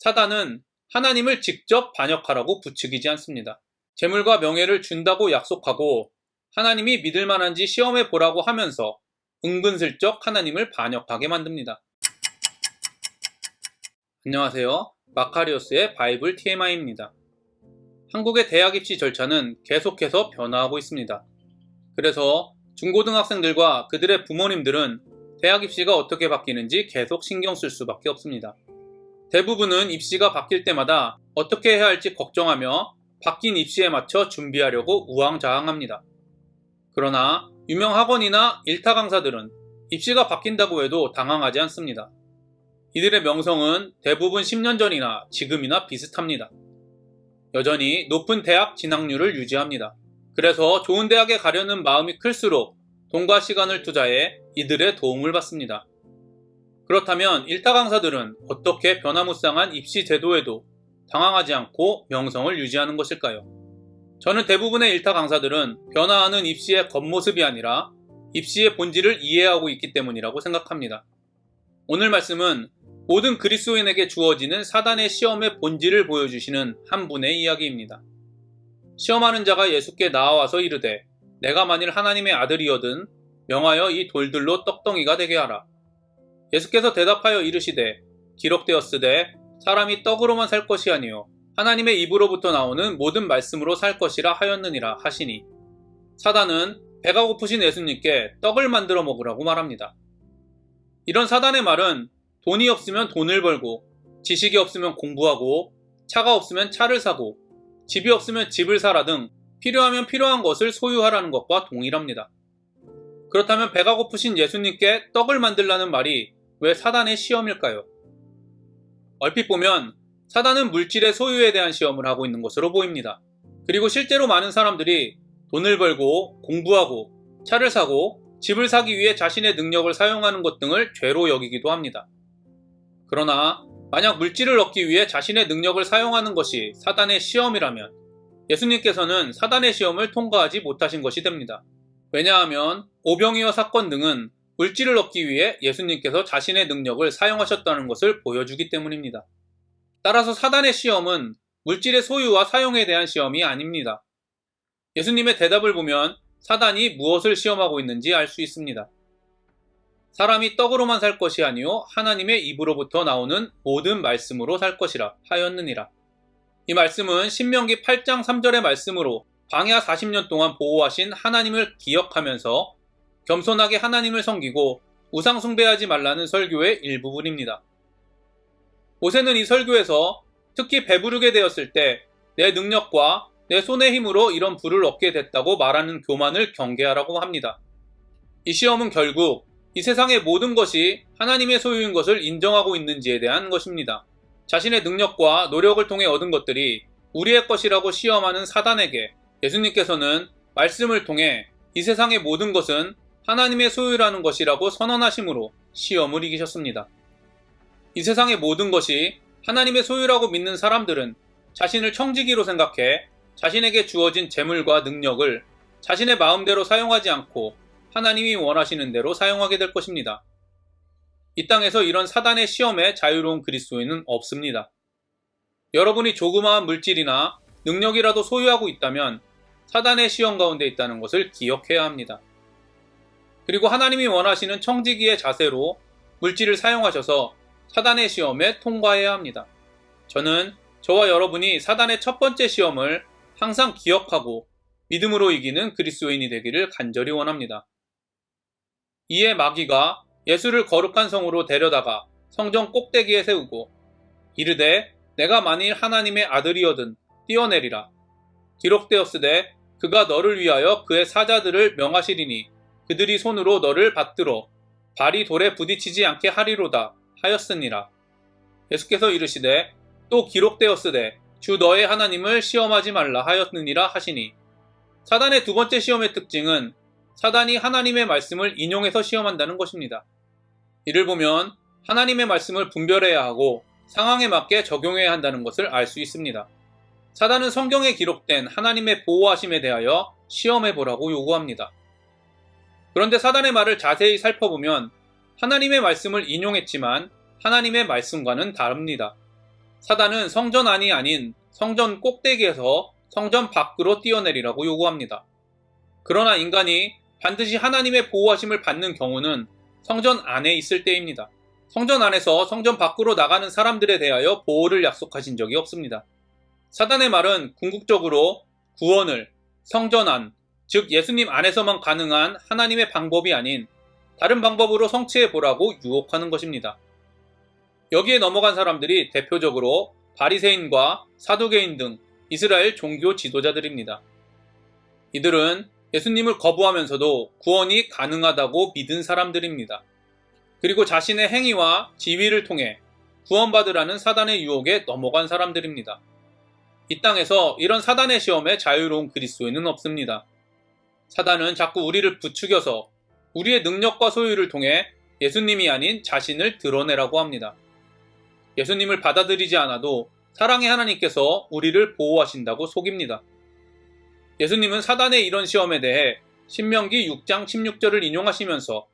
사단은 하나님을 직접 반역하라고 부추기지 않습니다. 재물과 명예를 준다고 약속하고 하나님이 믿을 만한지 시험해 보라고 하면서 은근슬쩍 하나님을 반역하게 만듭니다. 안녕하세요. 마카리오스의 바이블 TMI입니다. 한국의 대학 입시 절차는 계속해서 변화하고 있습니다. 그래서 중고등학생들과 그들의 부모님들은 대학 입시가 어떻게 바뀌는지 계속 신경 쓸 수밖에 없습니다. 대부분은 입시가 바뀔 때마다 어떻게 해야 할지 걱정하며 바뀐 입시에 맞춰 준비하려고 우왕좌왕합니다. 그러나 유명 학원이나 일타 강사들은 입시가 바뀐다고 해도 당황하지 않습니다. 이들의 명성은 대부분 10년 전이나 지금이나 비슷합니다. 여전히 높은 대학 진학률을 유지합니다. 그래서 좋은 대학에 가려는 마음이 클수록 돈과 시간을 투자해 이들의 도움을 받습니다. 그렇다면 일타 강사들은 어떻게 변화무쌍한 입시 제도에도 당황하지 않고 명성을 유지하는 것일까요? 저는 대부분의 일타 강사들은 변화하는 입시의 겉모습이 아니라 입시의 본질을 이해하고 있기 때문이라고 생각합니다. 오늘 말씀은 모든 그리스도인에게 주어지는 사단의 시험의 본질을 보여주시는 한 분의 이야기입니다. 시험하는 자가 예수께 나와서 이르되 내가 만일 하나님의 아들이거든 명하여 이 돌들로 떡덩이가 되게 하라. 예수께서 대답하여 이르시되 기록되었으되 사람이 떡으로만 살 것이 아니요 하나님의 입으로부터 나오는 모든 말씀으로 살 것이라 하였느니라 하시니, 사단은 배가 고프신 예수님께 떡을 만들어 먹으라고 말합니다. 이런 사단의 말은 돈이 없으면 돈을 벌고, 지식이 없으면 공부하고, 차가 없으면 차를 사고, 집이 없으면 집을 사라 등 필요하면 필요한 것을 소유하라는 것과 동일합니다. 그렇다면 배가 고프신 예수님께 떡을 만들라는 말이 왜 사단의 시험일까요? 얼핏 보면 사단은 물질의 소유에 대한 시험을 하고 있는 것으로 보입니다. 그리고 실제로 많은 사람들이 돈을 벌고 공부하고 차를 사고 집을 사기 위해 자신의 능력을 사용하는 것 등을 죄로 여기기도 합니다. 그러나 만약 물질을 얻기 위해 자신의 능력을 사용하는 것이 사단의 시험이라면 예수님께서는 사단의 시험을 통과하지 못하신 것이 됩니다. 왜냐하면 오병이어 사건 등은 물질을 얻기 위해 예수님께서 자신의 능력을 사용하셨다는 것을 보여주기 때문입니다. 따라서 사단의 시험은 물질의 소유와 사용에 대한 시험이 아닙니다. 예수님의 대답을 보면 사단이 무엇을 시험하고 있는지 알 수 있습니다. 사람이 떡으로만 살 것이 아니요 하나님의 입으로부터 나오는 모든 말씀으로 살 것이라 하였느니라. 이 말씀은 신명기 8장 3절의 말씀으로 광야 40년 동안 보호하신 하나님을 기억하면서 겸손하게 하나님을 섬기고 우상 숭배하지 말라는 설교의 일부분입니다. 모세는 이 설교에서 특히 배부르게 되었을 때 내 능력과 내 손의 힘으로 이런 부를 얻게 됐다고 말하는 교만을 경계하라고 합니다. 이 시험은 결국 이 세상의 모든 것이 하나님의 소유인 것을 인정하고 있는지에 대한 것입니다. 자신의 능력과 노력을 통해 얻은 것들이 우리의 것이라고 시험하는 사단에게 예수님께서는 말씀을 통해 이 세상의 모든 것은 하나님의 소유라는 것이라고 선언하심으로 시험을 이기셨습니다. 이 세상의 모든 것이 하나님의 소유라고 믿는 사람들은 자신을 청지기로 생각해 자신에게 주어진 재물과 능력을 자신의 마음대로 사용하지 않고 하나님이 원하시는 대로 사용하게 될 것입니다. 이 땅에서 이런 사단의 시험에 자유로운 그리스도인은 없습니다. 여러분이 조그마한 물질이나 능력이라도 소유하고 있다면 사단의 시험 가운데 있다는 것을 기억해야 합니다. 그리고 하나님이 원하시는 청지기의 자세로 물질을 사용하셔서 사단의 시험에 통과해야 합니다. 저는 저와 여러분이 사단의 첫 번째 시험을 항상 기억하고 믿음으로 이기는 그리스도인이 되기를 간절히 원합니다. 이에 마귀가 예수를 거룩한 성으로 데려다가 성전 꼭대기에 세우고 이르되 내가 만일 하나님의 아들이거든 뛰어내리라. 기록되었으되 그가 너를 위하여 그의 사자들을 명하시리니 그들이 손으로 너를 받들어 발이 돌에 부딪히지 않게 하리로다 하였으니라. 예수께서 이르시되 또 기록되었으되 주 너의 하나님을 시험하지 말라 하였느니라 하시니, 사단의 두 번째 시험의 특징은 사단이 하나님의 말씀을 인용해서 시험한다는 것입니다. 이를 보면 하나님의 말씀을 분별해야 하고 상황에 맞게 적용해야 한다는 것을 알 수 있습니다. 사단은 성경에 기록된 하나님의 보호하심에 대하여 시험해보라고 요구합니다. 그런데 사단의 말을 자세히 살펴보면 하나님의 말씀을 인용했지만 하나님의 말씀과는 다릅니다. 사단은 성전 안이 아닌 성전 꼭대기에서 성전 밖으로 뛰어내리라고 요구합니다. 그러나 인간이 반드시 하나님의 보호하심을 받는 경우는 성전 안에 있을 때입니다. 성전 안에서 성전 밖으로 나가는 사람들에 대하여 보호를 약속하신 적이 없습니다. 사단의 말은 궁극적으로 구원을 성전 안, 즉 예수님 안에서만 가능한 하나님의 방법이 아닌 다른 방법으로 성취해 보라고 유혹하는 것입니다. 여기에 넘어간 사람들이 대표적으로 바리새인과 사두개인 등 이스라엘 종교 지도자들입니다. 이들은 예수님을 거부하면서도 구원이 가능하다고 믿은 사람들입니다. 그리고 자신의 행위와 지위를 통해 구원받으라는 사단의 유혹에 넘어간 사람들입니다. 이 땅에서 이런 사단의 시험에 자유로운 그리스도인은 없습니다. 사단은 자꾸 우리를 부추겨서 우리의 능력과 소유를 통해 예수님이 아닌 자신을 드러내라고 합니다. 예수님을 받아들이지 않아도 사랑의 하나님께서 우리를 보호하신다고 속입니다. 예수님은 사단의 이런 시험에 대해 신명기 6장 16절을 인용하시면서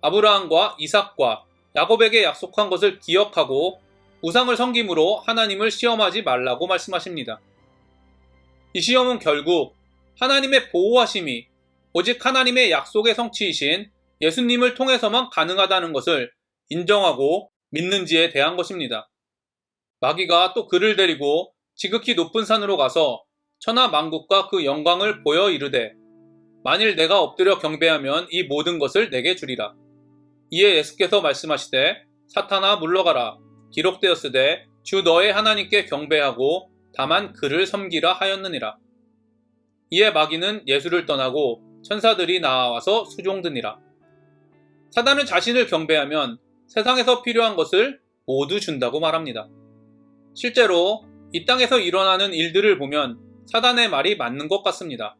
아브라함과 이삭과 야곱에게 약속한 것을 기억하고 우상을 섬김으로 하나님을 시험하지 말라고 말씀하십니다. 이 시험은 결국 하나님의 보호하심이 오직 하나님의 약속의 성취이신 예수님을 통해서만 가능하다는 것을 인정하고 믿는지에 대한 것입니다. 마귀가 또 그를 데리고 지극히 높은 산으로 가서 천하 만국과 그 영광을 보여 이르되 만일 내가 엎드려 경배하면 이 모든 것을 내게 주리라. 이에 예수께서 말씀하시되 사탄아 물러가라. 기록되었으되 주 너의 하나님께 경배하고 다만 그를 섬기라 하였느니라. 이에 마귀는 예수를 떠나고 천사들이 나와서 수종드니라. 사단은 자신을 경배하면 세상에서 필요한 것을 모두 준다고 말합니다. 실제로 이 땅에서 일어나는 일들을 보면 사단의 말이 맞는 것 같습니다.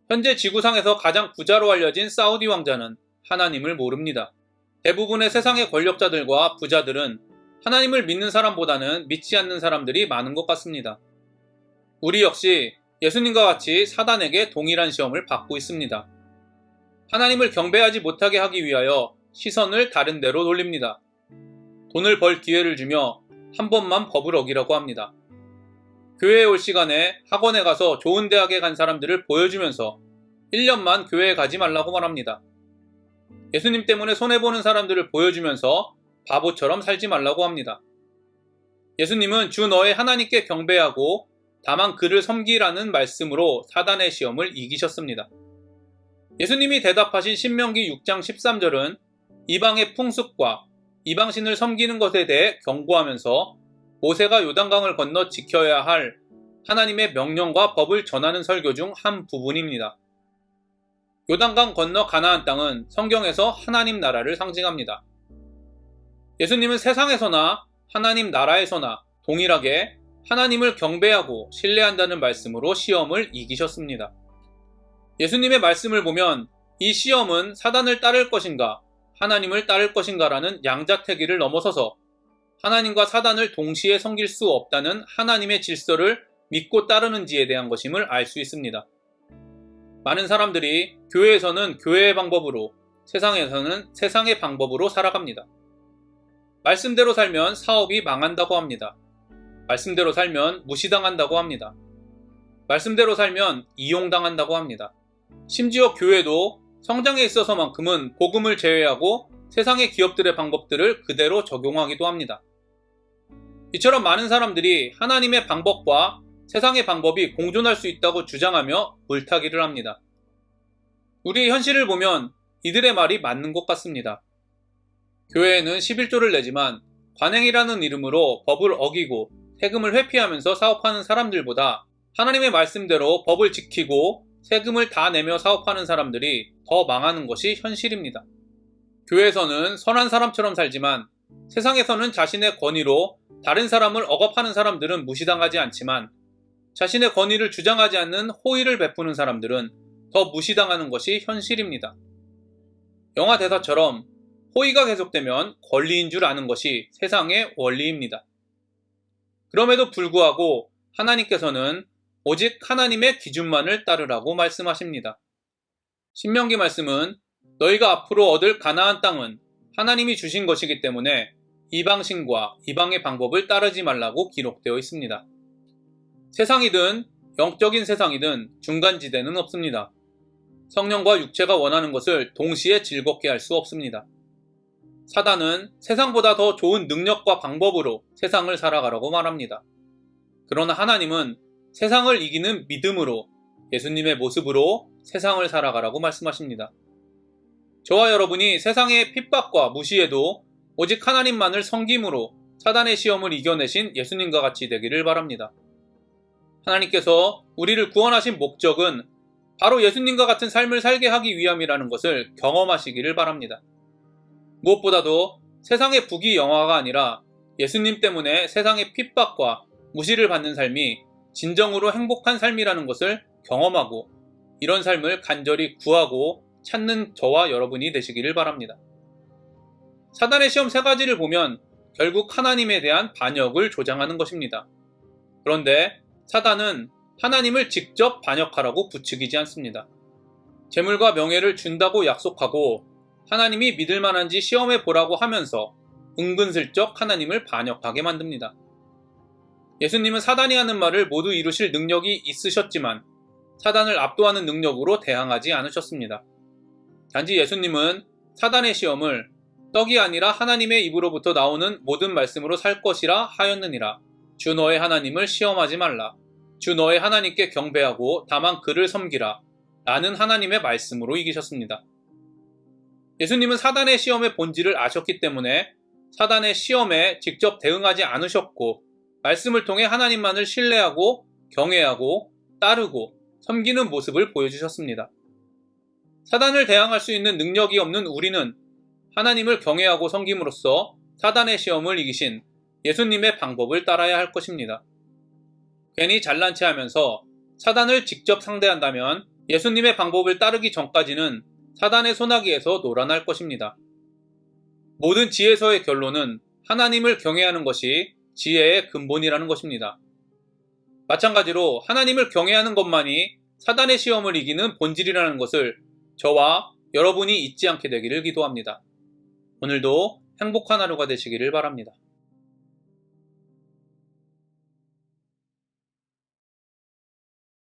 현재 지구상에서 가장 부자로 알려진 사우디 왕자는 하나님을 모릅니다. 대부분의 세상의 권력자들과 부자들은 하나님을 믿는 사람보다는 믿지 않는 사람들이 많은 것 같습니다. 우리 역시 예수님과 같이 사단에게 동일한 시험을 받고 있습니다. 하나님을 경배하지 못하게 하기 위하여 시선을 다른 데로 돌립니다. 돈을 벌 기회를 주며 한 번만 법을 어기라고 합니다. 교회에 올 시간에 학원에 가서 좋은 대학에 간 사람들을 보여주면서 1년만 교회에 가지 말라고 말합니다. 예수님 때문에 손해보는 사람들을 보여주면서 바보처럼 살지 말라고 합니다. 예수님은 주 너의 하나님께 경배하고 다만 그를 섬기라는 말씀으로 사단의 시험을 이기셨습니다. 예수님이 대답하신 신명기 6장 13절은 이방의 풍습과 이방신을 섬기는 것에 대해 경고하면서 모세가 요단강을 건너 지켜야 할 하나님의 명령과 법을 전하는 설교 중 한 부분입니다. 요단강 건너 가나안 땅은 성경에서 하나님 나라를 상징합니다. 예수님은 세상에서나 하나님 나라에서나 동일하게 하나님을 경배하고 신뢰한다는 말씀으로 시험을 이기셨습니다. 예수님의 말씀을 보면 이 시험은 사단을 따를 것인가 하나님을 따를 것인가라는 양자택일을 넘어서서 하나님과 사단을 동시에 섬길 수 없다는 하나님의 질서를 믿고 따르는지에 대한 것임을 알 수 있습니다. 많은 사람들이 교회에서는 교회의 방법으로, 세상에서는 세상의 방법으로 살아갑니다. 말씀대로 살면 사업이 망한다고 합니다. 말씀대로 살면 무시당한다고 합니다. 말씀대로 살면 이용당한다고 합니다. 심지어 교회도 성장에 있어서만큼은 복음을 제외하고 세상의 기업들의 방법들을 그대로 적용하기도 합니다. 이처럼 많은 사람들이 하나님의 방법과 세상의 방법이 공존할 수 있다고 주장하며 물타기를 합니다. 우리의 현실을 보면 이들의 말이 맞는 것 같습니다. 교회에는 11조를 내지만 관행이라는 이름으로 법을 어기고 세금을 회피하면서 사업하는 사람들보다 하나님의 말씀대로 법을 지키고 세금을 다 내며 사업하는 사람들이 더 망하는 것이 현실입니다. 교회에서는 선한 사람처럼 살지만 세상에서는 자신의 권위로 다른 사람을 억압하는 사람들은 무시당하지 않지만 자신의 권위를 주장하지 않는 호의를 베푸는 사람들은 더 무시당하는 것이 현실입니다. 영화 대사처럼 호의가 계속되면 권리인 줄 아는 것이 세상의 원리입니다. 그럼에도 불구하고 하나님께서는 오직 하나님의 기준만을 따르라고 말씀하십니다. 신명기 말씀은 너희가 앞으로 얻을 가나안 땅은 하나님이 주신 것이기 때문에 이방신과 이방의 방법을 따르지 말라고 기록되어 있습니다. 세상이든 영적인 세상이든 중간지대는 없습니다. 성령과 육체가 원하는 것을 동시에 즐겁게 할 수 없습니다. 사단은 세상보다 더 좋은 능력과 방법으로 세상을 살아가라고 말합니다. 그러나 하나님은 세상을 이기는 믿음으로 예수님의 모습으로 세상을 살아가라고 말씀하십니다. 저와 여러분이 세상의 핍박과 무시에도 오직 하나님만을 섬김으로 사단의 시험을 이겨내신 예수님과 같이 되기를 바랍니다. 하나님께서 우리를 구원하신 목적은 바로 예수님과 같은 삶을 살게 하기 위함이라는 것을 경험하시기를 바랍니다. 무엇보다도 세상의 부귀영화가 아니라 예수님 때문에 세상의 핍박과 무시를 받는 삶이 진정으로 행복한 삶이라는 것을 경험하고 이런 삶을 간절히 구하고 찾는 저와 여러분이 되시기를 바랍니다. 사단의 시험 3가지를 보면 결국 하나님에 대한 반역을 조장하는 것입니다. 그런데 사단은 하나님을 직접 반역하라고 부추기지 않습니다. 재물과 명예를 준다고 약속하고 하나님이 믿을 만한지 시험해 보라고 하면서 은근슬쩍 하나님을 반역하게 만듭니다. 예수님은 사단이 하는 말을 모두 이루실 능력이 있으셨지만 사단을 압도하는 능력으로 대항하지 않으셨습니다. 단지 예수님은 사단의 시험을 떡이 아니라 하나님의 입으로부터 나오는 모든 말씀으로 살 것이라 하였느니라. 주 너의 하나님을 시험하지 말라. 주 너의 하나님께 경배하고 다만 그를 섬기라. 라는 하나님의 말씀으로 이기셨습니다. 예수님은 사단의 시험의 본질을 아셨기 때문에 사단의 시험에 직접 대응하지 않으셨고 말씀을 통해 하나님만을 신뢰하고 경외하고 따르고 섬기는 모습을 보여주셨습니다. 사단을 대항할 수 있는 능력이 없는 우리는 하나님을 경외하고 섬김으로써 사단의 시험을 이기신 예수님의 방법을 따라야 할 것입니다. 괜히 잘난 체 하면서 사단을 직접 상대한다면 예수님의 방법을 따르기 전까지는 사단의 소나기에서 놀아날 것입니다. 모든 지혜서의 결론은 하나님을 경외하는 것이 지혜의 근본이라는 것입니다. 마찬가지로 하나님을 경외하는 것만이 사단의 시험을 이기는 본질이라는 것을 저와 여러분이 잊지 않게 되기를 기도합니다. 오늘도 행복한 하루가 되시기를 바랍니다.